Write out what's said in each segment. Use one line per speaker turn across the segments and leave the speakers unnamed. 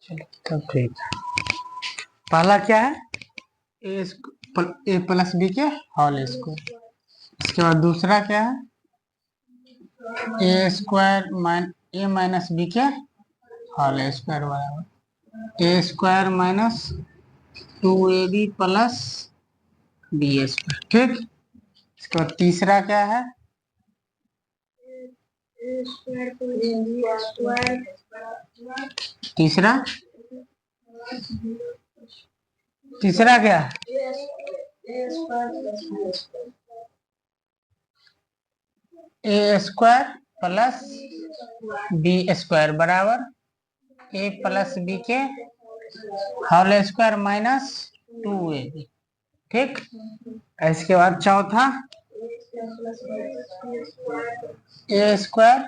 चलो तब ठीक है। पहला क्या है? ए प्लस बी के होल स्क्वायर। इसके बाद दूसरा क्या है? A square A minus B के होल स्क्वायर बराबर A square minus 2ab plus B square. ठीक। इसके बाद तीसरा क्या है? तीसरा तीसरा क्या है? A square plus B square बराबर ए प्लस बी के होल स्क्वायर माइनस 2ab। ठीक। इसके बाद चौथा ए स्क्वायर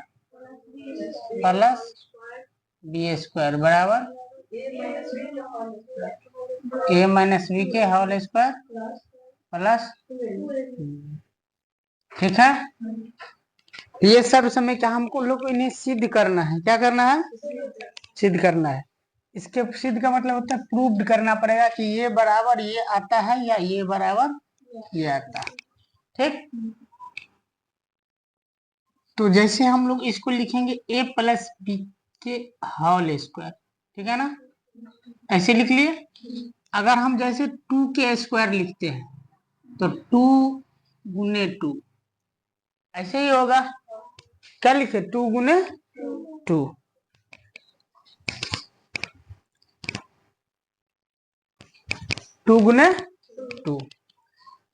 प्लस बी स्क्वायर बराबर ए माइनस बी के होल स्क्वायर प्लस। ठीक है। ये सब समय क्या हमको लोग इन्हें सिद्ध करना है। क्या करना है? सिद्ध करना है। इसके सिद्ध का मतलब होता है प्रूव्ड करना पड़ेगा कि ये बराबर ये आता है या ये बराबर ये आता है। ठीक। तो जैसे हम लोग इसको लिखेंगे ए प्लस बी के होल स्क्वायर। ठीक है ना? ऐसे लिख लिए। अगर हम जैसे 2 के स्क्वायर लिखते हैं तो 2 गुने 2 ऐसे ही होगा। क्या लिखे? 2 गुने 2। 2 गुने 2।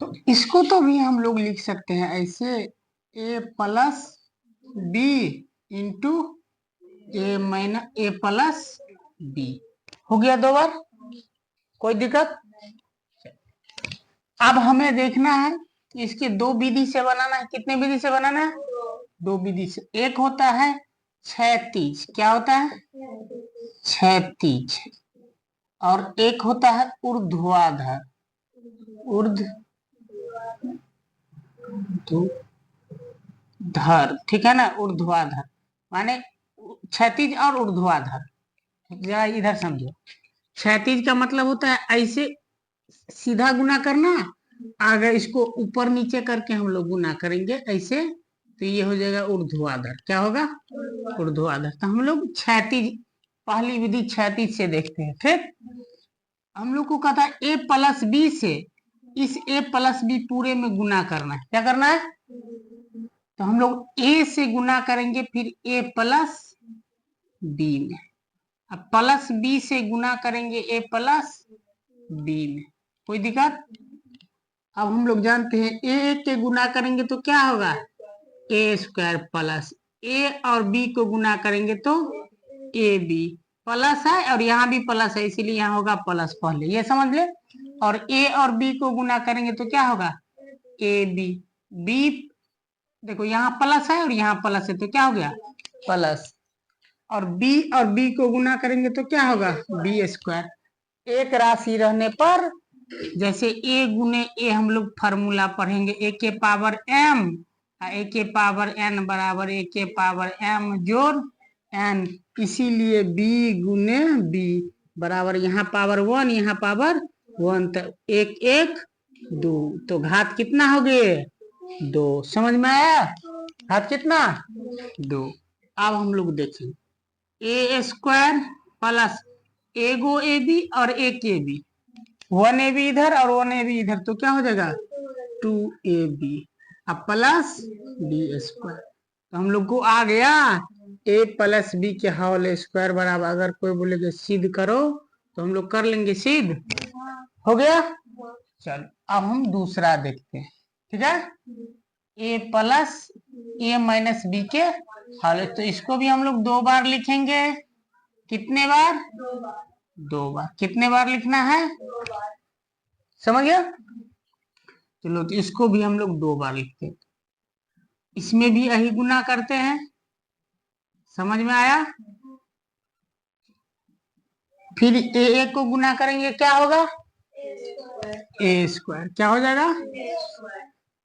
तो इसको तो भी हम लोग लिख सकते हैं ऐसे ए प्लस बी इंटू ए माइनस ए प्लस बी। हो गया 2 बार। कोई दिक्कत? अब हमें देखना है इसके 2 विधि से बनाना है। कितने विधि से बनाना है? 2 विधि से। एक होता है क्षैतिज। क्या होता है? क्षैतिज। और एक होता है ऊर्ध्वाधर। ऊर्ध्वाधर। ठीक है ना? ऊर्ध्वाधर माने क्षैतिज और ऊर्ध्वाधर। जरा इधर समझो। क्षैतिज का मतलब होता है ऐसे सीधा गुना करना। अगर इसको ऊपर नीचे करके हम लोग गुना करेंगे ऐसे तो ये हो जाएगा ऊर्ध्वाधर। क्या होगा? ऊर्ध्वाधर। तो हम लोग क्षैतिज पहली विधि क्षैतिज से देखते हैं। ठीक। हम लोग को कहता है ए प्लस बी से इस ए प्लस बी पूरे में गुना करना है। क्या करना है? तो हम लोग ए से गुना करेंगे फिर ए प्लस बी में। अब प्लस बी से गुना करेंगे ए प्लस बी में। कोई दिक्कत? अब हम लोग जानते हैं ए के गुना करेंगे तो क्या होगा? ए स्क्वायर प्लस ए और बी को गुना करेंगे तो ए बी प्लस है और यहाँ भी प्लस है इसीलिए यहाँ होगा प्लस पहले। ये समझ ले। और ए और बी को गुना करेंगे तो क्या होगा? A B. बी देखो यहाँ प्लस है और यहाँ प्लस है तो क्या हो गया? प्लस। और बी को गुना करेंगे तो क्या होगा? B square. एक राशि रहने पर जैसे ए गुने ए हम लोग फार्मूला पढ़ेंगे ए के पावर एम ए के पावर एन बराबर ए के पावर एम जोड़ एन। इसीलिए बी गुने बी बराबर यहाँ पावर 1 यहाँ पावर 1 तो 1 1 2 तो घात कितना हो गए? 2। समझ में आया? घात कितना? 2। अब हम लोग देखें ए स्क्वायर प्लस एगो ए बी और एक ए बी 1ab इधर और 1ab इधर तो क्या हो जाएगा? 2ab। अब प्लस बी स्क्वायर। तो हम लोग को आ गया ए प्लस बी के होल स्क्वायर बराबर। अगर कोई बोलेगा सिद्ध करो तो हम लोग कर लेंगे सिद्ध। हो गया। चलो अब हम दूसरा देखते हैं। ठीक है। A plus A minus B के होल। तो इसको भी हम लोग 2 बार लिखेंगे। कितने बार? 2 बार। कितने बार लिखना है? समझ गया? चलो तो इसको भी हम लोग 2 बार लिखते हैं। इसमें भी यही गुना करते हैं। समझ में आया? फिर ए को गुना करेंगे क्या होगा? ए स्क्वायर। क्या हो जाएगा?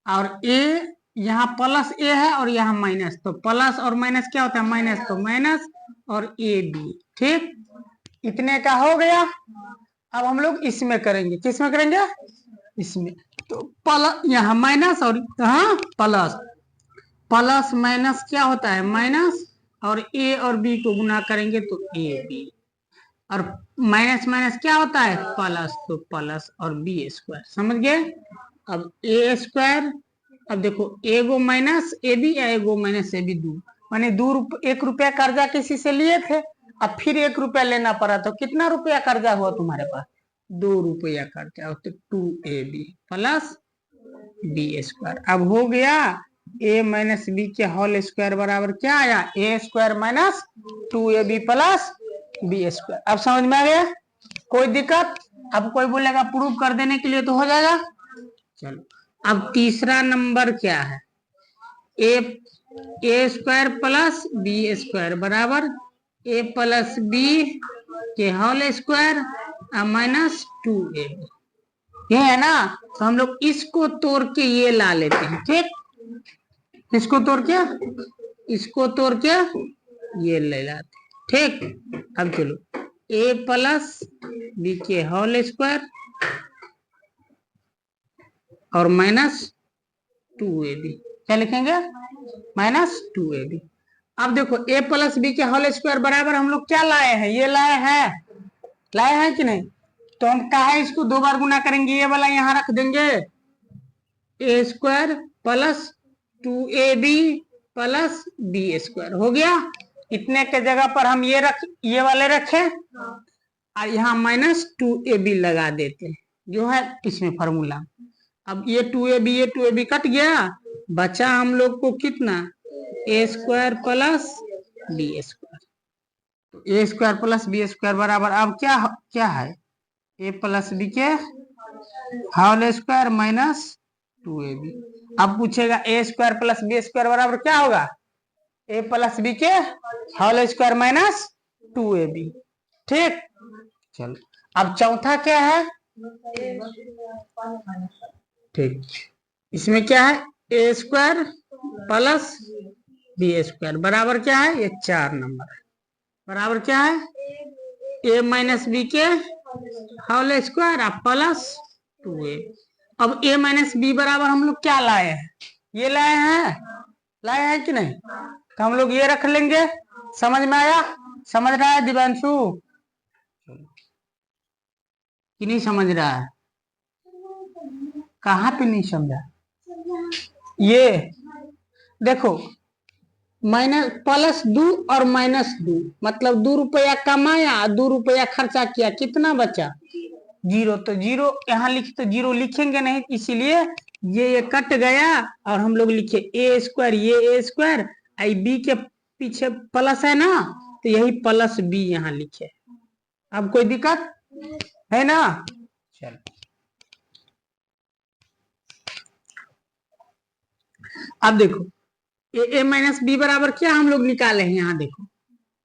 और ए यहाँ प्लस ए है और यहाँ माइनस तो प्लस और माइनस क्या होता है? माइनस तो माइनस और ए बी। ठीक। इतने का हो गया। अब हम लोग इसमें करेंगे, किसमें करेंगे, इसमें। तो प्लस यहाँ माइनस और यहाँ प्लस, प्लस माइनस क्या होता है माइनस, और ए और बी को गुना करेंगे तो ए बी, और माइनस माइनस क्या होता है प्लस, तो प्लस और बी स्क्वायर, समझ गए। अब ए स्क्वायर, अब देखो एगो माइनस ए बी या एगो माइनस ए बी, दो माने 1 रुपया कर्जा किसी से लिए थे, अब फिर 1 रुपया लेना पड़ा, तो कितना रुपया कर्जा हुआ तुम्हारे पास, 2 रुपया कर्जा, तो 2ab प्लस बी स्क्वायर। अब हो गया ए माइनस बी के होल स्क्वायर बराबर क्या आया, A square minus 2ab plus B square. अब समझ में आ गया, कोई दिक्कत। अब कोई बोलेगा प्रूव कर देने के लिए तो हो जाएगा। चलो अब तीसरा नंबर क्या है, A square plus B square बराबर ए प्लस बी के होल स्क्वायर माइनस 2ab, ये है ना। तो हम लोग इसको तोड़ के ये ला लेते हैं, ठीक, इसको तोड़ के, इसको तोड़ के ये ले लाते, ठीक। अब चलो ए प्लस बी के होल स्क्वायर और माइनस 2ab, क्या लिखेंगे माइनस 2ab। अब देखो ए प्लस बी के होल स्क्वायर बराबर हम लोग क्या लाए हैं, ये लाए हैं कि नहीं। तो हम कहा इसको 2 बार गुना करेंगे, ये वाला यहाँ रख देंगे, A square plus 2ab plus B square, हो गया। इतने के जगह पर हम ये वाले रखे, और यहाँ माइनस 2ab लगा देते हैं, जो है इसमें फॉर्मूला। अब ये 2ab कट गया, बचा हम लोग को कितना, ए स्क्वायर प्लस बी स्क्वायर। तो ए स्क्वायर प्लस बी स्क्वायर बराबर अब क्या है, ए प्लस बी के होल स्क्वायर माइनस 2ab। अब पूछेगा ए स्क्वायर प्लस बी स्क्वायर बराबर क्या होगा, ए प्लस बी के होल स्क्वायर माइनस 2ab, ठीक। चलो अब चौथा क्या है, ठीक, इसमें क्या है, A square plus B square बराबर क्या है, ये 4 नंबर है, बराबर क्या है, ए माइनस बी के होल स्क्वायर प्लस 2ab। अब ए माइनस बी बराबर हम लोग क्या लाए हैं, ये लाए हैं कि नहीं, तो हम लोग ये रख लेंगे। समझ में आया, समझ रहा है दिव्यांशु कि नहीं समझ रहा है, कहाँ पे नहीं समझा, ये देखो माइनस प्लस 2 और माइनस 2 मतलब 2 रुपया कमाया, 2 रुपया खर्चा किया, कितना बचा 0, तो 0 यहाँ तो 0 लिखेंगे नहीं, इसीलिए ये कट गया, और हम लोग लिखे ए स्क्वायर, ये ए स्क्वायर आई बी के पीछे प्लस है ना, तो यही प्लस बी यहाँ लिखे। अब कोई दिक्कत है ना, चलो अब देखो ए माइनस बी बराबर क्या हम लोग निकाले हैं, यहाँ देखो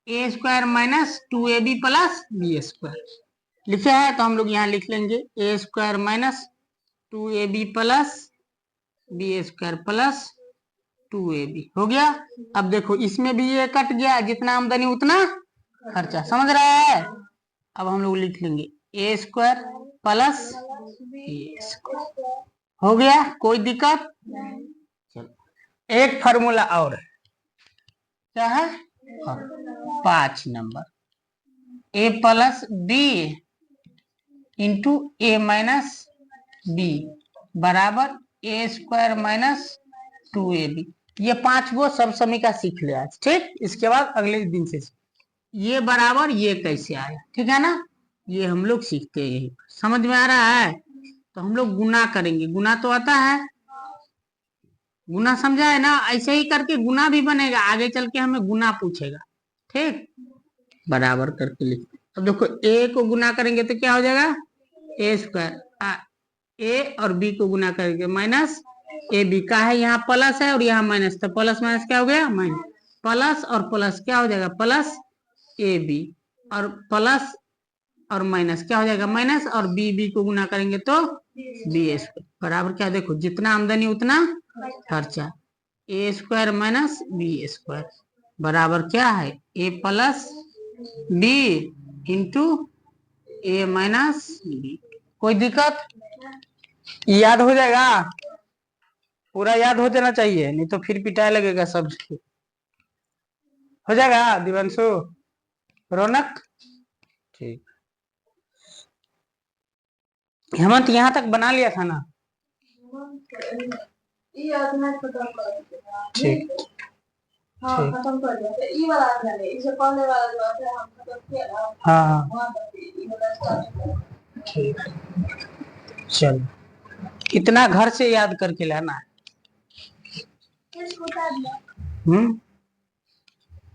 A square minus 2ab plus B square लिखे है, तो हम लोग यहाँ लिख लेंगे A square minus 2ab plus B square plus 2ab, हो गया। अब देखो इसमें भी ये कट गया, जितना आमदनी उतना खर्चा, समझ रहा है। अब हम लोग लिख लेंगे A square plus B square, हो गया, कोई दिक्कत। चलो एक फार्मूला और है, क्या है 5 नंबर, ए प्लस बी इंटू ए माइनस बी बराबर ए स्क्वायर माइनस 2ab। ये 5 गो सब समीका सीख ले आज, ठीक। इसके बाद अगले दिन से ये बराबर ये कैसे आया, ठीक है ना, ये हम लोग सीखते हैं, यही समझ में आ रहा है। तो हम लोग गुना करेंगे, गुना तो आता है, गुना समझा है ना, ऐसे ही करके गुना भी बनेगा, आगे चल के हमें गुना पूछेगा, ठीक। बराबर करके लिख, अब देखो ए को गुना करेंगे तो क्या हो जाएगा, ए स्क्वायर, ए और बी को गुना करेंगे माइनस ए बी का है, यहाँ प्लस है और यहाँ माइनस, तो प्लस माइनस क्या हो गया माइनस, प्लस और प्लस क्या हो जाएगा प्लस ए बी, और प्लस और माइनस क्या हो जाएगा माइनस, और बी को गुना करेंगे तो बी स्क्वायर बराबर क्या, देखो जितना आमदनी उतना खर्चा, ए स्क्वायर माइनस बी स्क्वायर बराबर क्या है, A plus B into A minus B. कोई दिक्कत? याद हो जाएगा, पूरा याद हो जाना चाहिए, नहीं तो फिर पिटाई लगेगा सब। हो जाएगा दिवांशु, रौनक? ठीक। हेमंत यहाँ तक बना लिया था ना? ठीक खत्म कर दिया था, ई वाला नहीं, इससे पहले वाला जो है हम खत्म किया ना। हाँ ठीक, चल इतना घर से याद करके लाना है।